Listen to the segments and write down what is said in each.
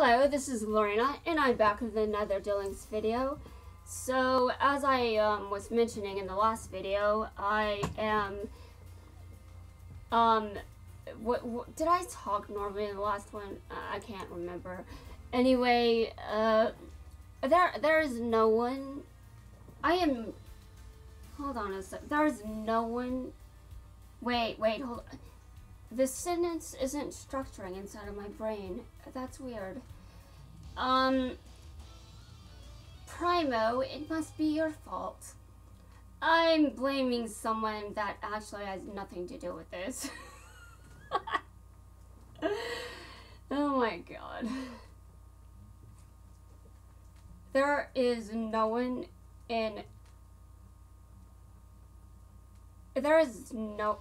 Hello, this is Lorena, and I'm back with another Duel Links video. So, as I was mentioning in the last video, I am, did I talk normally in the last one? I can't remember. Anyway, there is no one, hold on a sec, there is no one, wait, hold on. The sentence isn't structuring inside of my brain. That's weird. Primo, it must be your fault. I'm blaming someone that actually has nothing to do with this. Oh my god. There is no one in... There is no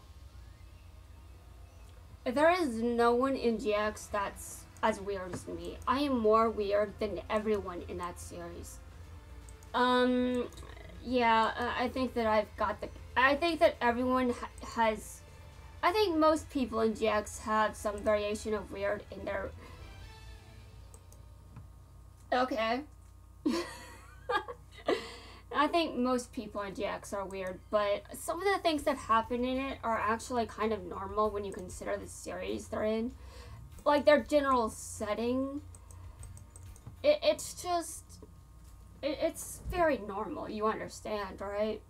one in GX that's as weird as me. I am more weird than everyone in that series. Yeah, I think that I've got the... I think that everyone has... I think most people in GX have some variation of weird in their... Okay. I think most people in GX are weird, but some of the things that happen in it are actually kind of normal when you consider the series they're in. Like, their general setting, it's very normal, you understand, right?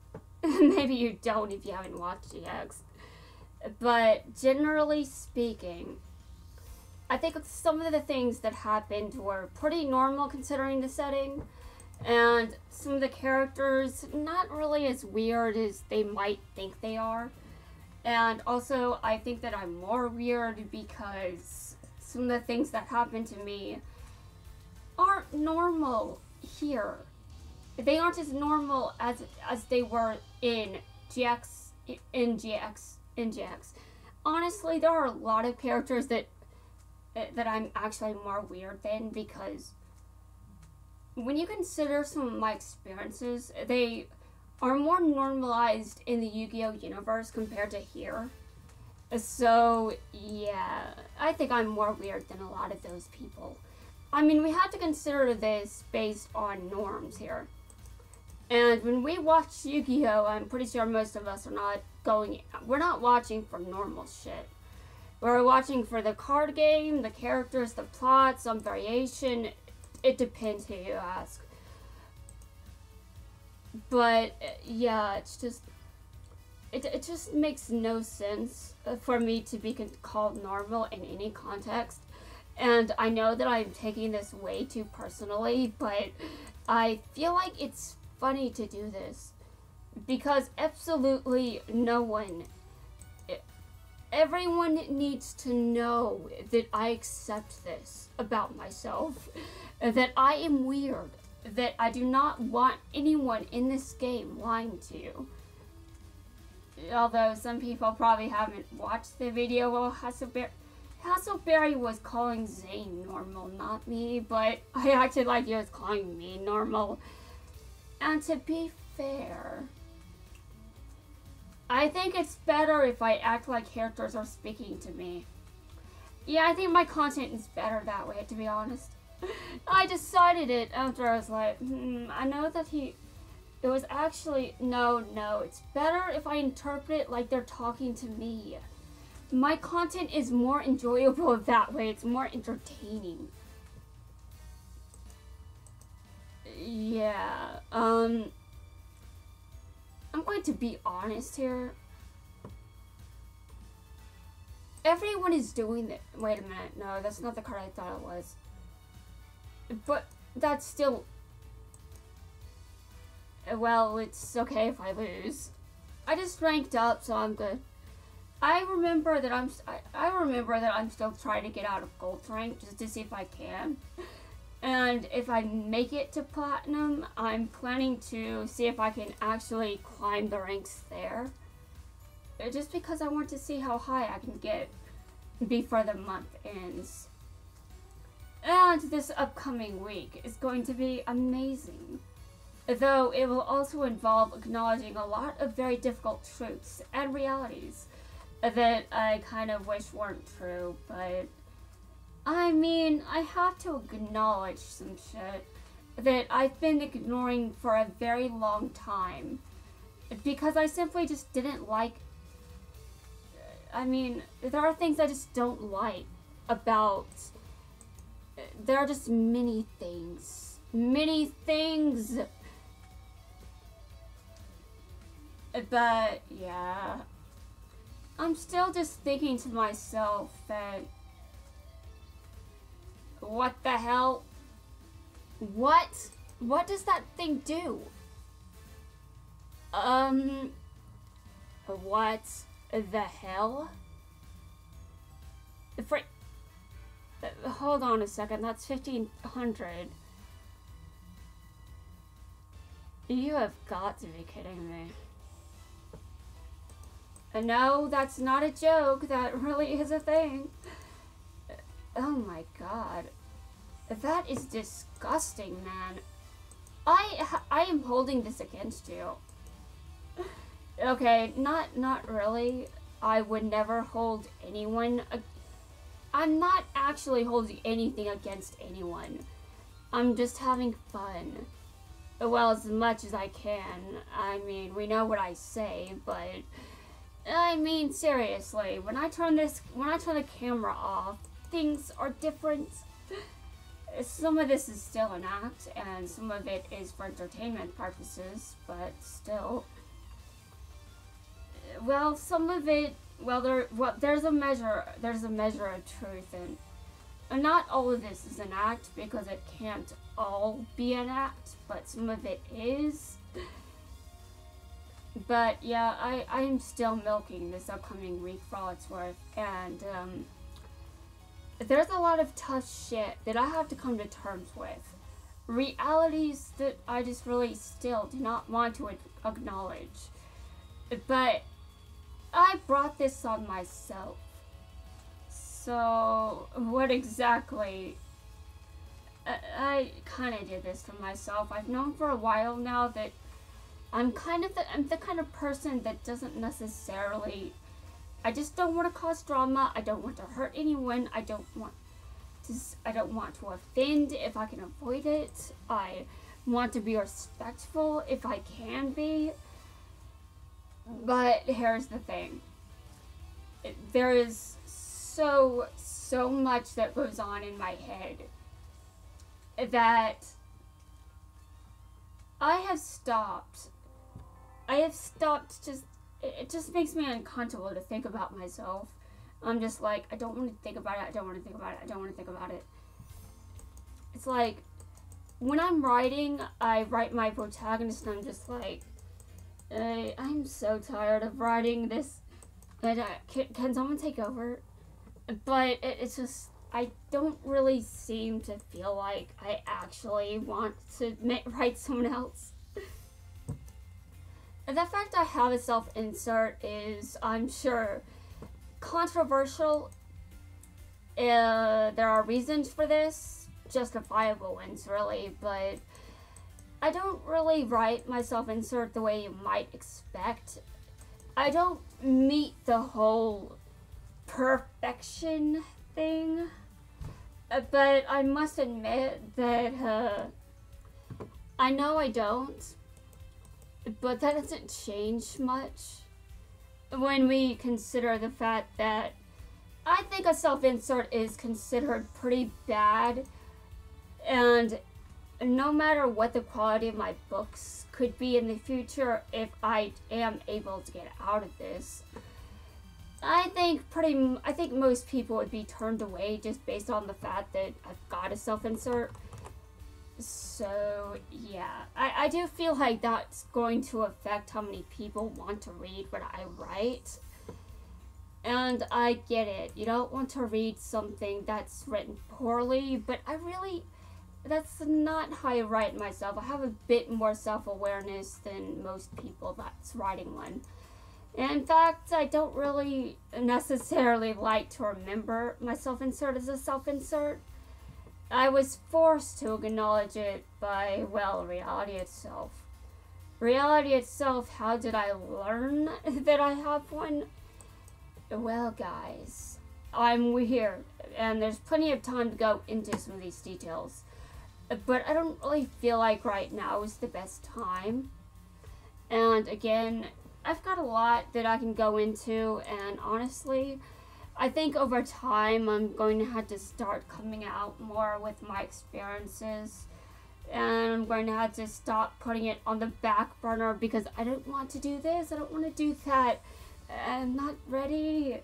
Maybe you don't if you haven't watched GX. But generally speaking, I think some of the things that happened were pretty normal considering the setting. And some of the characters, not really as weird as they might think they are. And also, I think that I'm more weird because some of the things that happen to me aren't normal here. They aren't as normal as they were in GX. Honestly, there are a lot of characters that I'm actually more weird than, because when you consider some of my experiences, they are more normalized in the Yu-Gi-Oh! Universe compared to here. So, yeah, I think I'm more weird than a lot of those people. I mean, we have to consider this based on norms here. And when we watch Yu-Gi-Oh!, I'm pretty sure most of us are not we're not watching for normal shit. We're watching for the card game, the characters, the plot, some variation. It depends who you ask. But, yeah, it's just... It just makes no sense for me to be called normal in any context. And I know that I'm taking this way too personally, but I feel like it's funny to do this. Because absolutely no one... Everyone needs to know that I accept this about myself. That I am weird. That I do not want anyone in this game lying to you. Although some people probably haven't watched the video while Hasselberry was calling Zane normal, not me, but I acted like he was calling me normal. And to be fair, I think it's better if I act like characters are speaking to me. Yeah, I think my content is better that way, to be honest. I decided it after I was like, I know that it was actually, no, it's better if I interpret it like they're talking to me. My content is more enjoyable that way, it's more entertaining. Yeah, I'm going to be honest here. Everyone is doing it. Wait a minute, no, that's not the card I thought it was. But that's still... Well, it's okay if I lose. I just ranked up, so I'm good. I remember that I'm still trying to get out of gold rank just to see if I can. And if I make it to platinum, I'm planning to see if I can actually climb the ranks there. Just because I want to see how high I can get before the month ends. And this upcoming week is going to be amazing. Though it will also involve acknowledging a lot of very difficult truths and realities that I kind of wish weren't true, but I mean, I have to acknowledge some shit that I've been ignoring for a very long time. Because I simply just didn't like... I mean, there are things I just don't like about... There are just many things. Many things! But, yeah... I'm still just thinking to myself that... What the hell? What? What does that thing do? What the hell? Hold on a second, that's 1,500. You have got to be kidding me. No, that's not a joke, that really is a thing. Oh my god. That is disgusting, man. I am holding this against you. Okay, not really. I would never hold anyone. I'm not actually holding anything against anyone. I'm just having fun. Well, as much as I can. I mean, we know what I say, but I mean, seriously, when I turn the camera off, things are different. Some of this is still an act, and some of it is for entertainment purposes, but still. Well, some of it, there's a measure of truth, and not all of this is an act, because it can't all be an act, but some of it is. But yeah, I am still milking this upcoming week for all it's worth, and there's a lot of tough shit that I have to come to terms with. Realities that I just really still do not want to acknowledge. But I brought this on myself. So, what exactly? I kind of did this to myself. I've known for a while now that I'm the kind of person that doesn't necessarily... I just don't want to cause drama. I don't want to hurt anyone. I don't want to offend if I can avoid it. I want to be respectful if I can be. But here's the thing. There is so much that goes on in my head that I have stopped just... It just makes me uncomfortable to think about myself. I'm just like, I don't want to think about it, I don't want to think about it, I don't want to think about it. It's like, when I'm writing, I write my protagonist and I'm just like, I'm so tired of writing this. But can someone take over? But it's just, I don't really seem to feel like I actually want to write someone else. The fact I have a self-insert is, I'm sure, controversial. There are reasons for this, justifiable ones really, but I don't really write my self-insert the way you might expect. I don't meet the whole perfection thing, but I must admit that I know I don't. But that doesn't change much when we consider the fact that I think a self-insert is considered pretty bad, and no matter what the quality of my books could be in the future, if I am able to get out of this, I think most people would be turned away just based on the fact that I've got a self-insert. So, yeah, I do feel like that's going to affect how many people want to read what I write. And I get it. You don't want to read something that's written poorly, but that's not how I write myself. I have a bit more self-awareness than most people that's writing one. In fact, I don't really necessarily like to remember my self-insert as a self-insert. I was forced to acknowledge it by, well, reality itself. Reality itself, how did I learn that I have one? Well, guys, I'm weird, and there's plenty of time to go into some of these details. But I don't really feel like right now is the best time. And again, I've got a lot that I can go into, and honestly, I think over time I'm going to have to start coming out more with my experiences, and I'm going to have to stop putting it on the back burner because I don't want to do this, I don't want to do that, I'm not ready.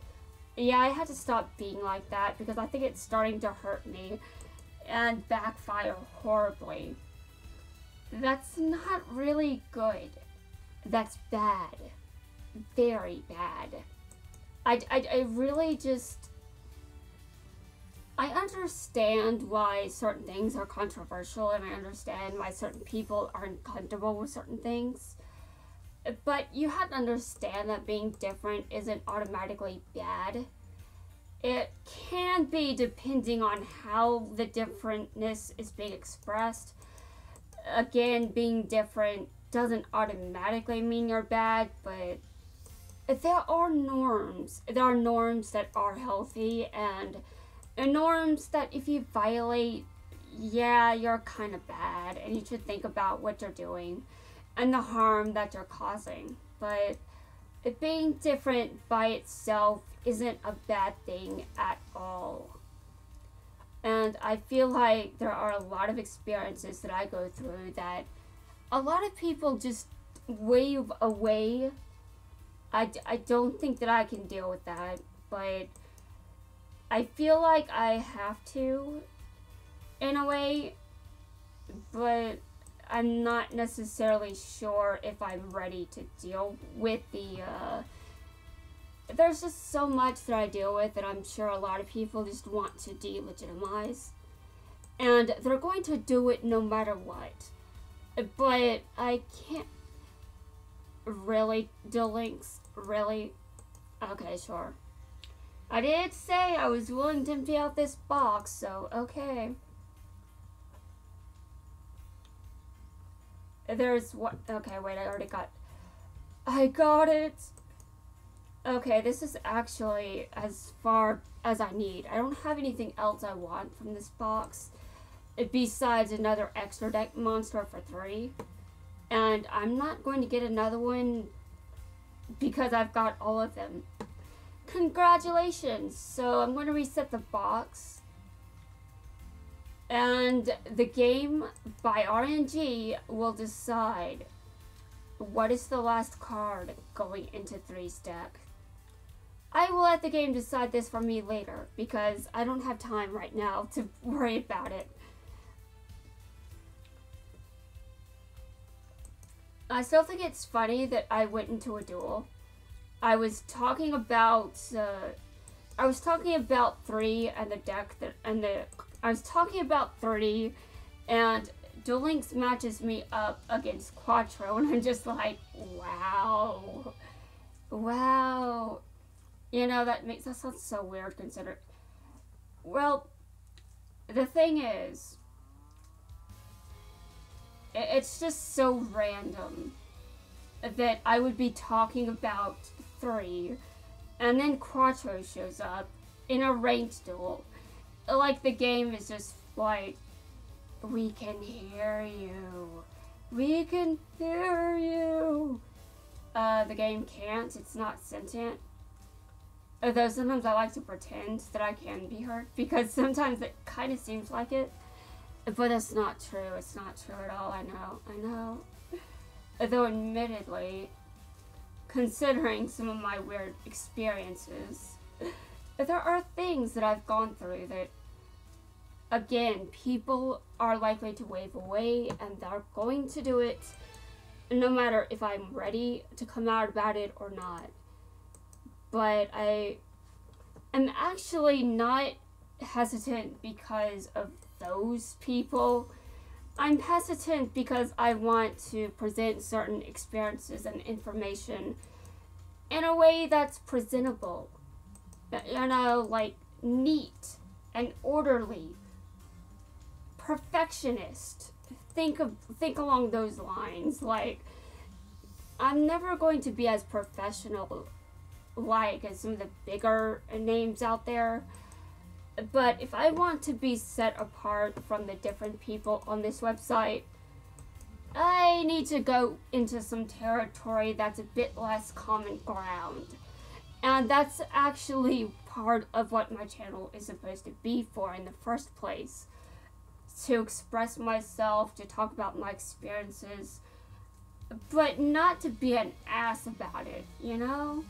Yeah, I had to stop being like that because I think it's starting to hurt me and backfire horribly. That's not really good. That's bad. Very bad. I really just... I understand why certain things are controversial, and I understand why certain people are uncomfortable with certain things. But you have to understand that being different isn't automatically bad. It can be depending on how the differentness is being expressed. Again, being different doesn't automatically mean you're bad, but there are norms. There are norms that are healthy, and norms that if you violate, yeah, you're kind of bad, and you should think about what you're doing and the harm that you're causing. But being different by itself isn't a bad thing at all. And I feel like there are a lot of experiences that I go through that a lot of people just wave away. I don't think that I can deal with that, but I feel like I have to, in a way, but I'm not necessarily sure if I'm ready to deal with the, there's just so much that I deal with that I'm sure a lot of people just want to delegitimize. And they're going to do it no matter what. But I can't... Really? Duel Links? Really? Okay, sure. I did say I was willing to empty out this box, so okay. There's what? Okay, wait, I got it! Okay, this is actually as far as I need. I don't have anything else I want from this box besides another extra deck monster for 3. And I'm not going to get another one because I've got all of them. Congratulations! So I'm going to reset the box. And the game by RNG will decide what is the last card going into 3's deck. I will let the game decide this for me later because I don't have time right now to worry about it. I still think it's funny that I went into a duel. I was talking about 3 and the deck I was talking about 3 and Duel Links matches me up against Quattro, and I'm just like, wow. Wow. You know, that sounds so weird considering. Well, the thing is, it's just so random that I would be talking about 3 and then Quattro shows up in a ranked duel. Like, the game is just like, we can hear you. We can hear you. The game can't. It's not sentient. Although sometimes I like to pretend that I can be heard because sometimes it kind of seems like it. But it's not true. It's not true at all. I know. Though admittedly, considering some of my weird experiences, there are things that I've gone through that, again, people are likely to wave away, and they're going to do it no matter if I'm ready to come out about it or not. But I am actually not hesitant because of those people. I'm hesitant because I want to present certain experiences and information in a way that's presentable. You know, like neat and orderly. Perfectionist. Think along those lines. Like, I'm never going to be as professional like as some of the bigger names out there. But if I want to be set apart from the different people on this website, I need to go into some territory that's a bit less common ground. And that's actually part of what my channel is supposed to be for in the first place. To express myself, to talk about my experiences, but not to be an ass about it, you know?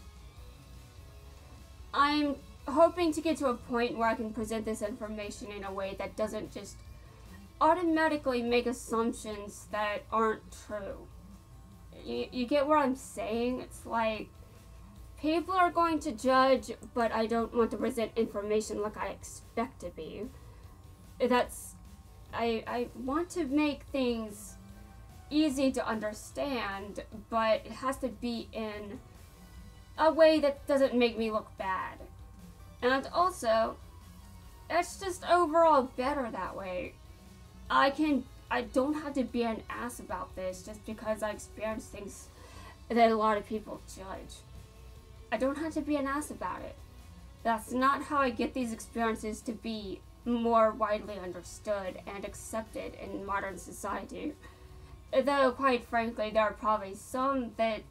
I'm hoping to get to a point where I can present this information in a way that doesn't just automatically make assumptions that aren't true. You get what I'm saying? It's like, people are going to judge, but I don't want to present information like I expect to be. I want to make things easy to understand, but it has to be in a way that doesn't make me look bad. And also, it's just overall better that way. I don't have to be an ass about this just because I experience things that a lot of people judge. I don't have to be an ass about it. That's not how I get these experiences to be more widely understood and accepted in modern society. Though, quite frankly, there are probably some that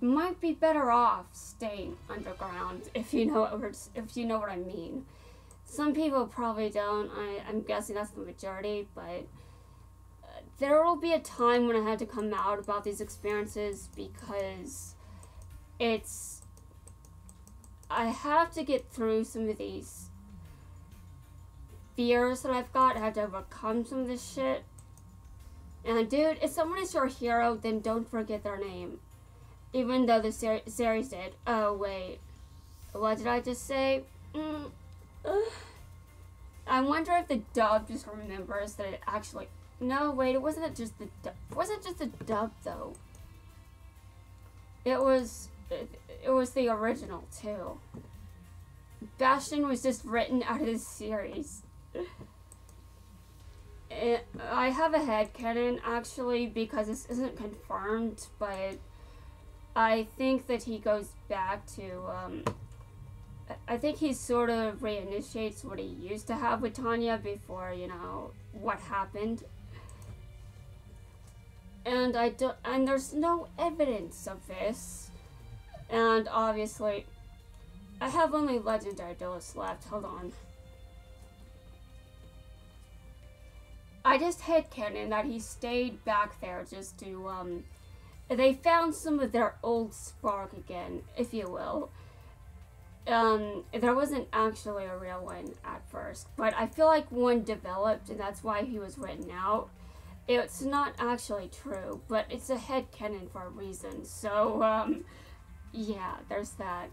might be better off staying underground, if you know what I mean. Some people probably don't. I'm guessing that's the majority, but there will be a time when I have to come out about these experiences because I have to get through some of these fears that I've got. I have to overcome some of this shit. And dude, if someone is your hero, then don't forget their name. Even though the series did. Oh, wait. What did I just say? I wonder if the dub just remembers that it actually... No, wait, it wasn't just the dub. It wasn't just the dub, though. It was the original, too. Bastion was just written out of this series. I have a headcanon, actually, because this isn't confirmed, but I think that he goes back to, I think he sort of reinitiates what he used to have with Tanya before, you know, what happened. And there's no evidence of this. And obviously, I have only legendary duelists left. Hold on. I just headcanon that he stayed back there just to, they found some of their old spark again, if you will. There wasn't actually a real one at first, but I feel like one developed, and that's why he was written out. It's not actually true, but it's a headcanon for a reason, so, yeah, there's that.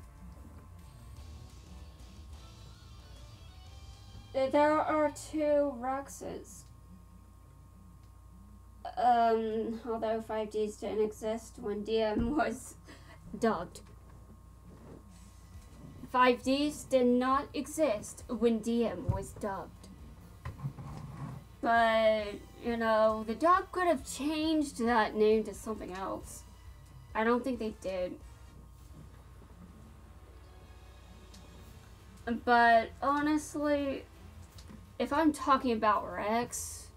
There are 2 Rexes. Although 5Ds didn't exist when DM was dubbed. 5Ds did not exist when DM was dubbed. But, you know, the dub could have changed that name to something else. I don't think they did. But, honestly, if I'm talking about Rex,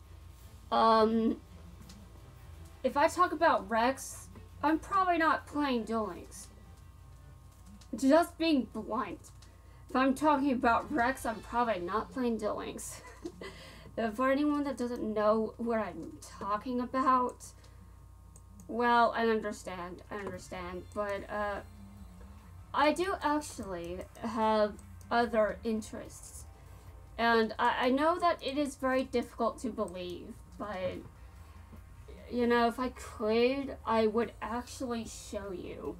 if I talk about Rex, I'm probably not playing Duel Links. Just being blunt. If I'm talking about Rex, I'm probably not playing Duel Links. For anyone that doesn't know what I'm talking about, well, I understand, but, I do actually have other interests. And I know that it is very difficult to believe, but, you know, if I could, I would actually show you.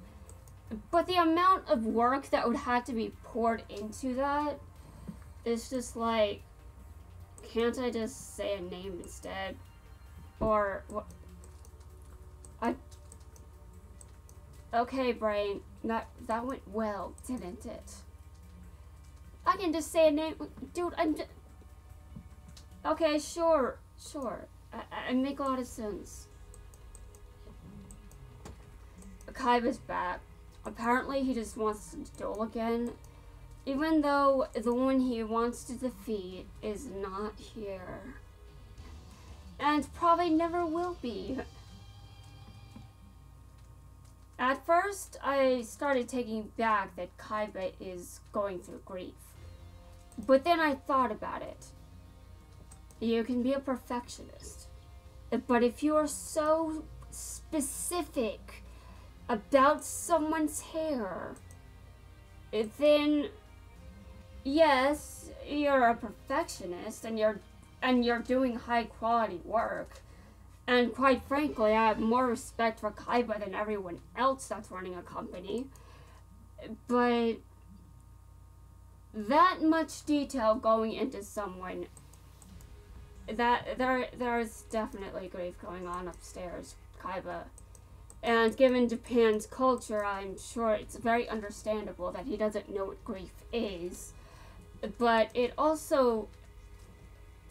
But the amount of work that would have to be poured into that is just like, can't I just say a name instead? Or, what? Okay, brain, that went well, didn't it? I can just say a name, dude, okay, sure, I make a lot of sense. Kaiba's back. apparently he just wants to duel again, even though the one he wants to defeat is not here. And probably never will be. At first, I started taking back that Kaiba is going through grief. But then I thought about it. You can be a perfectionist. But if you are so specific about someone's hair, then yes, you're a perfectionist and you're doing high quality work. And quite frankly, I have more respect for Kaiba than everyone else that's running a company. But that much detail going into someone, that there's definitely grief going on upstairs, Kaiba. And given Japan's culture, I'm sure it's very understandable that he doesn't know what grief is. But it also,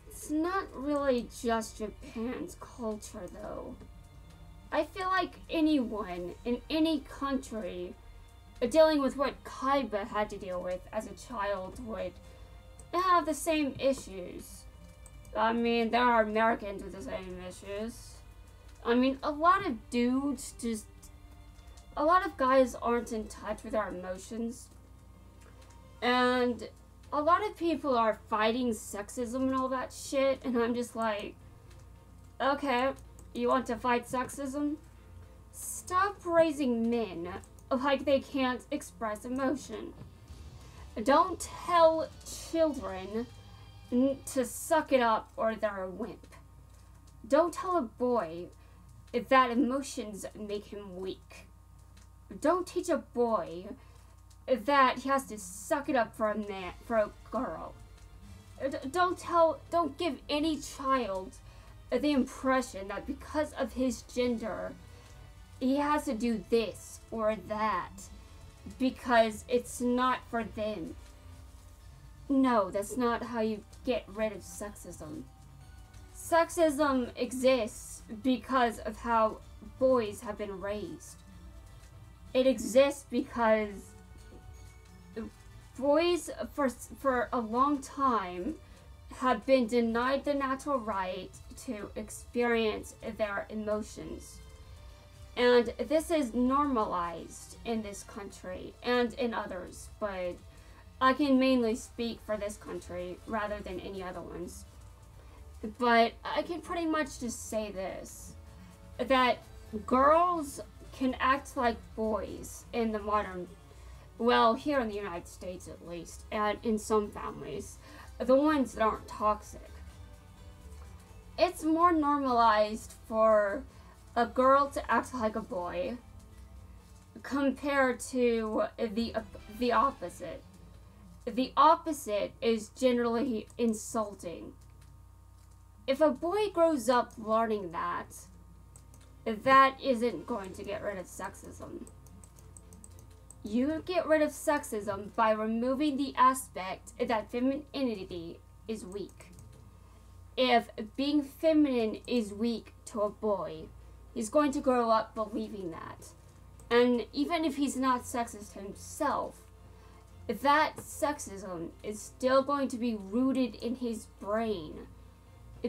it's not really just Japan's culture, though. I feel like anyone in any country dealing with what Kaiba had to deal with as a child would have the same issues. I mean, there are Americans with the same issues. I mean, a lot of guys aren't in touch with our emotions. And a lot of people are fighting sexism and all that shit, and I'm just like, okay, you want to fight sexism? Stop raising men like they can't express emotion. Don't tell children to suck it up or they're a wimp. Don't tell a boy that emotions make him weak. Don't teach a boy that he has to suck it up for a girl. Don't give any child the impression that because of his gender, he has to do this or that because it's not for them. No, that's not how you get rid of sexism. Sexism exists because of how boys have been raised. It exists because boys for a long time have been denied the natural right to experience their emotions. And this is normalized in this country and in others, but I can mainly speak for this country rather than any other ones. But I can pretty much just say this, that girls can act like boys in the modern, well, here in the United States at least, and in some families, the ones that aren't toxic. It's more normalized for a girl to act like a boy compared to the opposite. The opposite is generally insulting. If a boy grows up learning that isn't going to get rid of sexism. You get rid of sexism by removing the aspect that femininity is weak. If being feminine is weak to a boy, he's going to grow up believing that. And even if he's not sexist himself, that sexism is still going to be rooted in his brain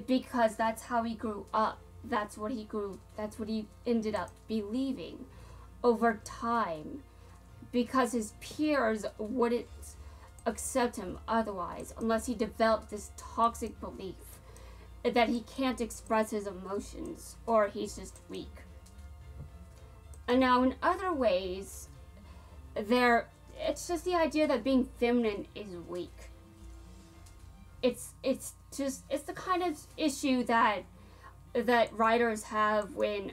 because that's how he grew up. That's what he ended up believing over time because his peers wouldn't accept him otherwise unless he developed this toxic belief that he can't express his emotions or he's just weak. And now in other ways, it's just the idea that being feminine is weak. It's the kind of issue that writers have when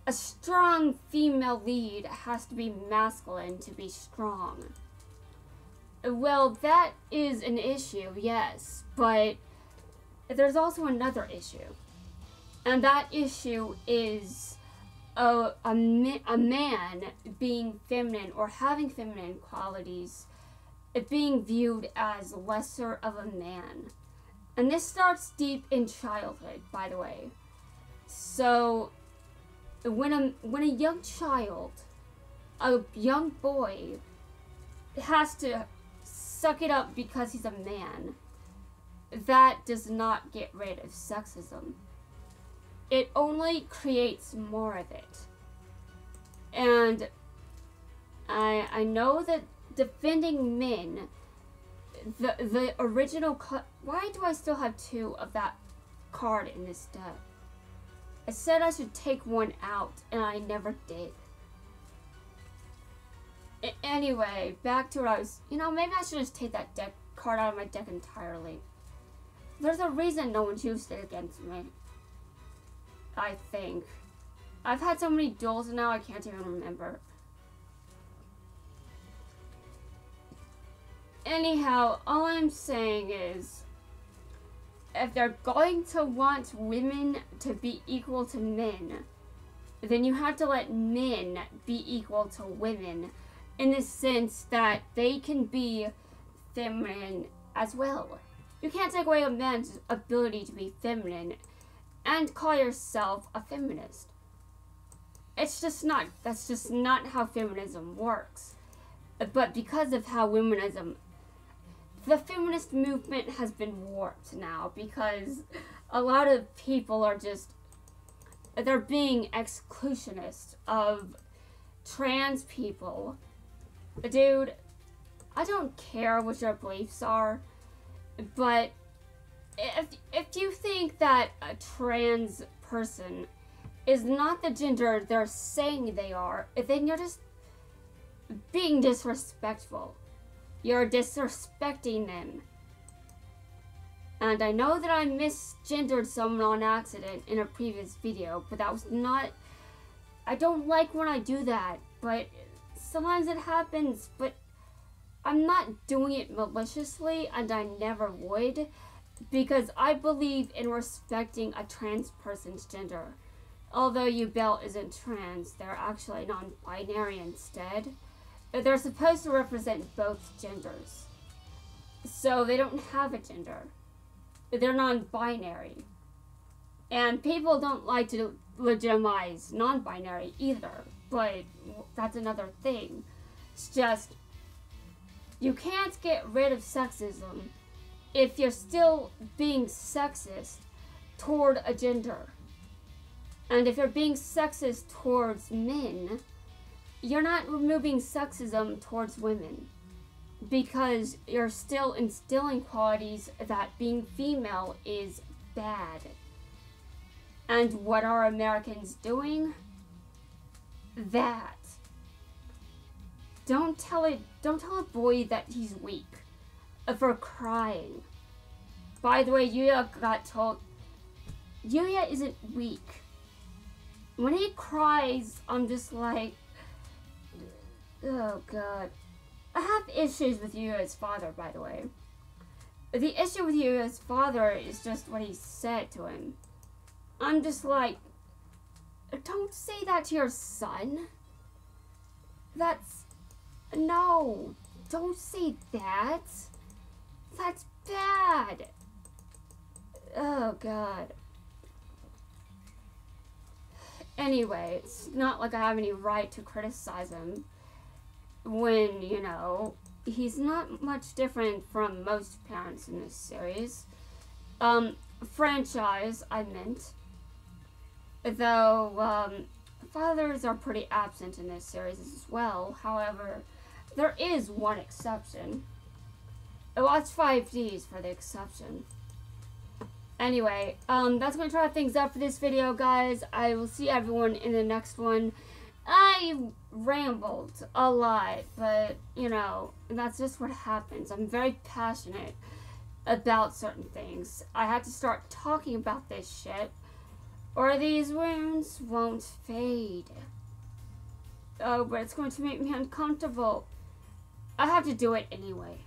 a strong female lead has to be masculine to be strong. Well, that is an issue, yes, but there's also another issue. And that issue is a man being feminine or having feminine qualities being viewed as lesser of a man. And this starts deep in childhood, by the way. So when a young child a young boy has to suck it up because he's a man, that does not get rid of sexism. It only creates more of it. And I know that defending men, the original why do I still have 2 of that card in this deck? I said I should take one out, and I never did. Anyway, back to what I was... maybe I should just take that card out of my deck entirely. There's a reason no one's used it against me. I think. I've had so many duels now, I can't even remember. Anyhow, all I'm saying is, if they're going to want women to be equal to men, then you have to let men be equal to women, in the sense that they can be feminine as well. You can't take away a man's ability to be feminine and call yourself a feminist. It's just not. That's just not how feminism works. But because of how the feminist movement has been warped now, because a lot of people are just, they're being exclusionist of trans people. Dude, I don't care what your beliefs are, but if you think that a trans person is not the gender they're saying they are, then you're just being disrespectful. You're disrespecting them. And I know that I misgendered someone on accident in a previous video, but that was not... I don't like when I do that, but sometimes it happens, but I'm not doing it maliciously, and I never would, because I believe in respecting a trans person's gender. Although Ubel isn't trans, they're actually non-binary instead. They're supposed to represent both genders. So they don't have a gender. They're non-binary. And people don't like to legitimize non-binary either, but that's another thing. It's just, you can't get rid of sexism if you're still being sexist toward a gender. And if you're being sexist towards men, you're not removing sexism towards women, because you're still instilling qualities that being female is bad. And what are Americans doing? That. Don't tell a boy that he's weak for crying. By the way, Yuya got told, Yuya isn't weak. When he cries, I'm just like, oh god. I have issues with Yuya's father, by the way. The issue with Yuya's father is just what he said to him. I'm just like, don't say that to your son. No, don't say that. That's bad. Oh god. Anyway, it's not like I have any right to criticize him when, he's not much different from most parents in this series. Franchise, I meant. Though, fathers are pretty absent in this series as well. However, there is one exception. Watch 5Ds for the exception. Anyway, that's going to wrap things up for this video, guys. I will see everyone in the next one. I rambled a lot, but, that's just what happens. I'm very passionate about certain things. I had to start talking about this shit, or these wounds won't fade. Oh, but it's going to make me uncomfortable. I have to do it anyway.